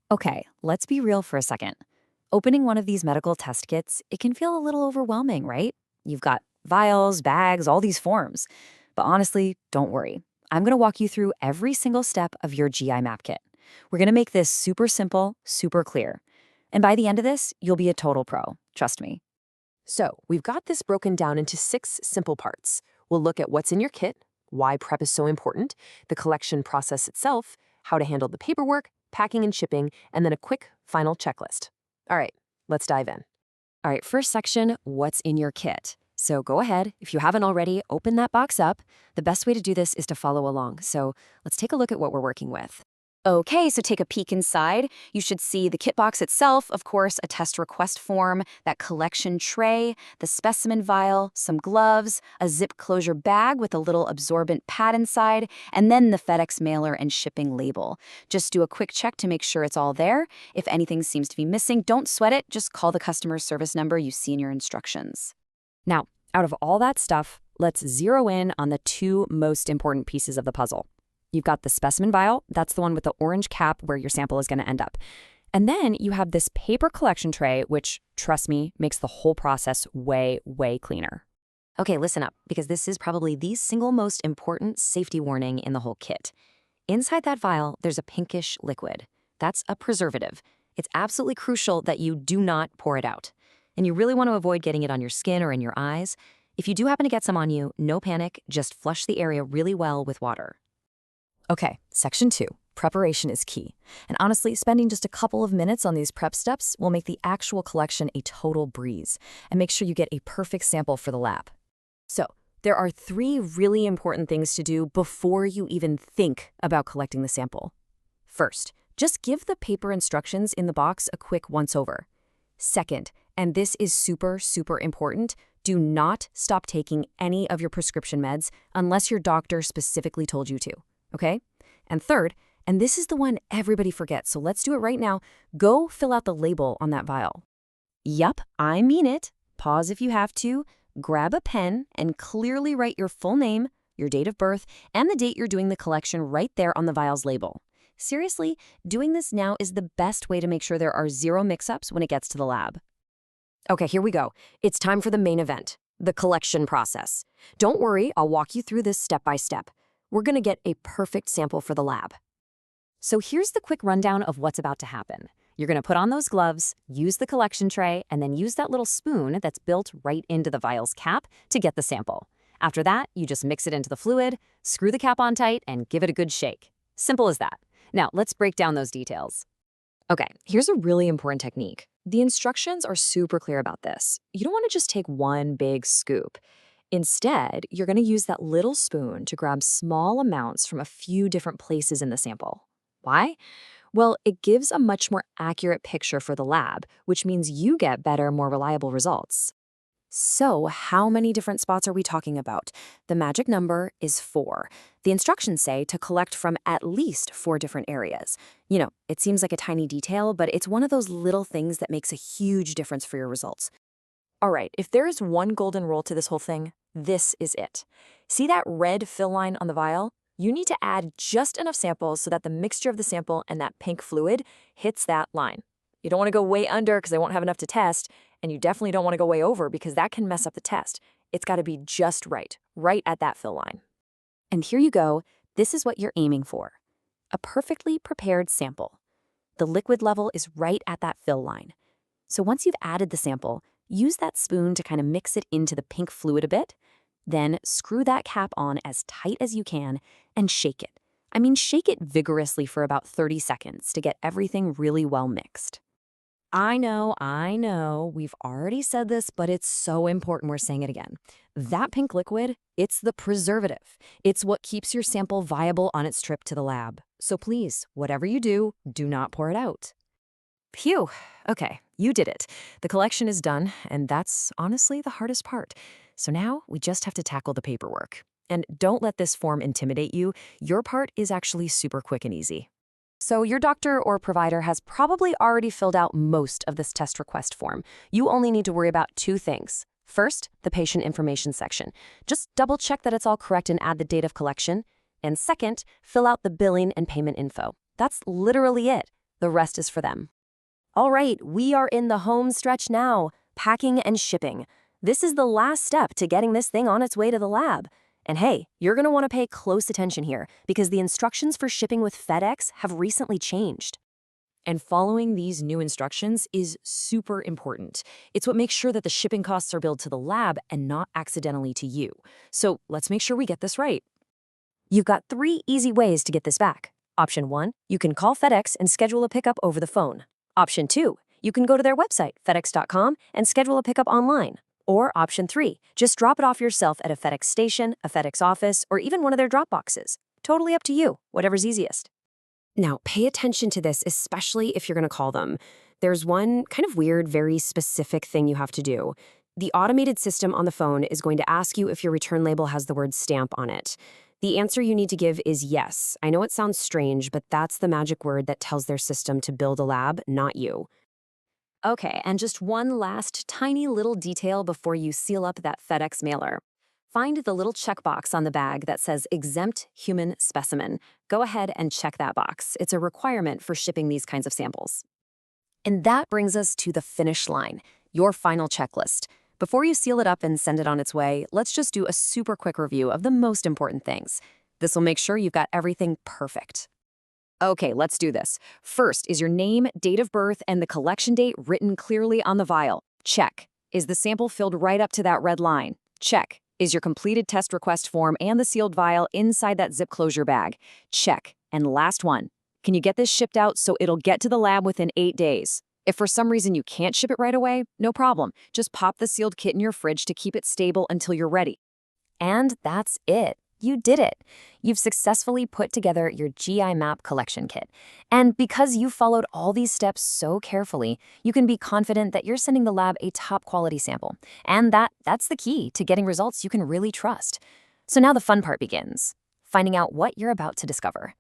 Okay, let's be real for a second. Opening one of these medical test kits, it can feel a little overwhelming, right? You've got vials, bags, all these forms. But honestly, don't worry. I'm going to walk you through every single step of your GI map kit. We're going to make this super simple, super clear. And by the end of this, you'll be a total pro. Trust me. So, we've got this broken down into 6 simple parts. We'll look at what's in your kit, why prep is so important, the collection process itself, how to handle the paperwork, packing and shipping, and then a quick final checklist. All right, let's dive in. All right, first section, what's in your kit? So go ahead, if you haven't already, open that box up. The best way to do this is to follow along. So let's take a look at what we're working with. Okay, so take a peek inside. You should see the kit box itself, of course, a test request form, that collection tray, the specimen vial, some gloves, a zip closure bag with a little absorbent pad inside, and then the FedEx mailer and shipping label. Just do a quick check to make sure it's all there. If anything seems to be missing, don't sweat it. Just call the customer service number you see in your instructions. Now, out of all that stuff, let's zero in on the 2 most important pieces of the puzzle. You've got the specimen vial, that's the one with the orange cap where your sample is going to end up. And then you have this paper collection tray, which, trust me, makes the whole process way, way cleaner. Okay, listen up, because this is probably the single most important safety warning in the whole kit. Inside that vial, there's a pinkish liquid. That's a preservative. It's absolutely crucial that you do not pour it out. And you really want to avoid getting it on your skin or in your eyes. If you do happen to get some on you, no panic, just flush the area really well with water. Okay, section 2. Preparation is key. And honestly, spending just a couple of minutes on these prep steps will make the actual collection a total breeze and make sure you get a perfect sample for the lab. So, there are 3 really important things to do before you even think about collecting the sample. First, just give the paper instructions in the box a quick once-over. Second, and this is super, super important, do not stop taking any of your prescription meds unless your doctor specifically told you to. Okay? And third, and this is the one everybody forgets, so let's do it right now, go fill out the label on that vial. Yup, I mean it. Pause if you have to, grab a pen, and clearly write your full name, your date of birth, and the date you're doing the collection right there on the vial's label. Seriously, doing this now is the best way to make sure there are 0 mix-ups when it gets to the lab. Okay, here we go. It's time for the main event, the collection process. Don't worry, I'll walk you through this step by step. We're going to get a perfect sample for the lab. So here's the quick rundown of what's about to happen. You're going to put on those gloves, use the collection tray, and then use that little spoon that's built right into the vial's cap to get the sample. After that, you just mix it into the fluid, screw the cap on tight, and give it a good shake. Simple as that. Now, let's break down those details. Okay, here's a really important technique. The instructions are super clear about this. You don't want to just take one big scoop. Instead, you're going to use that little spoon to grab small amounts from a few different places in the sample. Why? Well, it gives a much more accurate picture for the lab, which means you get better, more reliable results. So, how many different spots are we talking about? The magic number is 4. The instructions say to collect from at least 4 different areas. You know, it seems like a tiny detail, but it's one of those little things that makes a huge difference for your results. All right, if there is one golden rule to this whole thing, this is it. See that red fill line on the vial? You need to add just enough samples so that the mixture of the sample and that pink fluid hits that line. You don't want to go way under because I won't have enough to test, and you definitely don't want to go way over because that can mess up the test. It's got to be just right at that fill line. And here you go. This is what you're aiming for. A perfectly prepared sample. The liquid level is right at that fill line. So once you've added the sample, use that spoon to kind of mix it into the pink fluid a bit. Then screw that cap on as tight as you can and shake it. I mean, shake it vigorously for about 30 seconds to get everything really well mixed. I know, we've already said this, but it's so important we're saying it again. That pink liquid, it's the preservative. It's what keeps your sample viable on its trip to the lab. So please, whatever you do not pour it out. Phew, okay, you did it. The collection is done, and that's honestly the hardest part. So now we just have to tackle the paperwork. And don't let this form intimidate you. Your part is actually super quick and easy. So your doctor or provider has probably already filled out most of this test request form. You only need to worry about 2 things. First, the patient information section. Just double check that it's all correct and add the date of collection. And second, fill out the billing and payment info. That's literally it. The rest is for them. All right, we are in the home stretch now, packing and shipping. This is the last step to getting this thing on its way to the lab. And hey, you're going to want to pay close attention here because the instructions for shipping with FedEx have recently changed. And following these new instructions is super important. It's what makes sure that the shipping costs are billed to the lab and not accidentally to you. So let's make sure we get this right. You've got 3 easy ways to get this back. Option 1, you can call FedEx and schedule a pickup over the phone. Option 2, you can go to their website, fedex.com, and schedule a pickup online. Or option 3, just drop it off yourself at a FedEx station, a FedEx office, or even one of their drop boxes. Totally up to you, whatever's easiest. Now, pay attention to this, especially if you're going to call them. There's one kind of weird, very specific thing you have to do. The automated system on the phone is going to ask you if your return label has the word stamp on it. The answer you need to give is yes. I know it sounds strange, but that's the magic word that tells their system to build a lab, not you. Okay, and just one last tiny little detail before you seal up that FedEx mailer. Find the little checkbox on the bag that says Exempt Human Specimen. Go ahead and check that box. It's a requirement for shipping these kinds of samples. And that brings us to the finish line, your final checklist. Before you seal it up and send it on its way, let's just do a super quick review of the most important things. This will make sure you've got everything perfect. Okay, let's do this. First is your name, date of birth, and the collection date written clearly on the vial. Check. Is the sample filled right up to that red line? Check. Is your completed test request form and the sealed vial inside that zip closure bag? Check. And last one. Can you get this shipped out so it'll get to the lab within 8 days? If for some reason you can't ship it right away, no problem. Just pop the sealed kit in your fridge to keep it stable until you're ready. And that's it. You did it. You've successfully put together your GI MAP collection kit. And because you followed all these steps so carefully, you can be confident that you're sending the lab a top quality sample. And that's the key to getting results you can really trust. So now the fun part begins, finding out what you're about to discover.